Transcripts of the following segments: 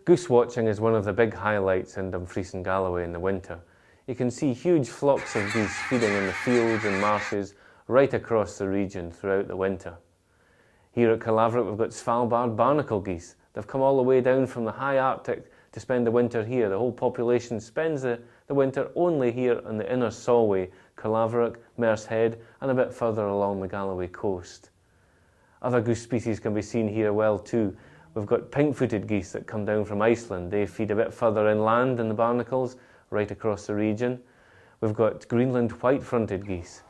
Goose watching is one of the big highlights in Dumfries and Galloway in the winter. You can see huge flocks of geese feeding in the fields and marshes right across the region throughout the winter. Here at Calaverick we've got Svalbard barnacle geese. They've come all the way down from the high Arctic to spend the winter here. The whole population spends the winter only here on the inner Solway, Calaverick, Mersehead and a bit further along the Galloway coast. Other goose species can be seen here well too. We've got pink-footed geese that come down from Iceland. They feed a bit further inland in the barnacles, right across the region. We've got Greenland white-fronted geese,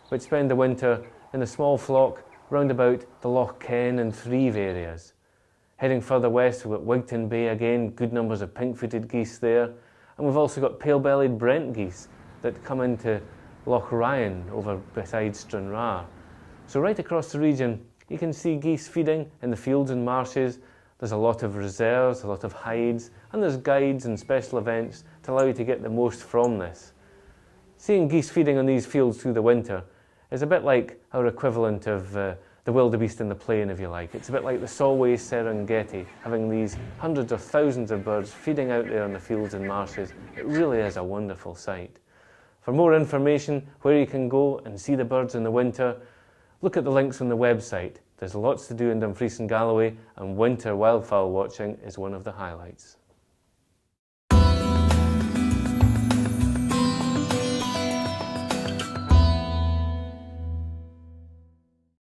which spend the winter in a small flock round about the Loch Ken and Thrieve areas. Heading further west, we've got Wigton Bay again, good numbers of pink-footed geese there. And we've also got pale-bellied Brent geese that come into Loch Ryan over beside Stranraer. So right across the region, you can see geese feeding in the fields and marshes. There's a lot of reserves, a lot of hides, and there's guides and special events to allow you to get the most from this. Seeing geese feeding on these fields through the winter is a bit like our equivalent of the wildebeest in the plain, if you like. It's a bit like the Solway Serengeti, having these hundreds of thousands of birds feeding out there in the fields and marshes. It really is a wonderful sight. For more information, where you can go and see the birds in the winter, look at the links on the website. There's lots to do in Dumfries and Galloway, and winter wildfowl watching is one of the highlights.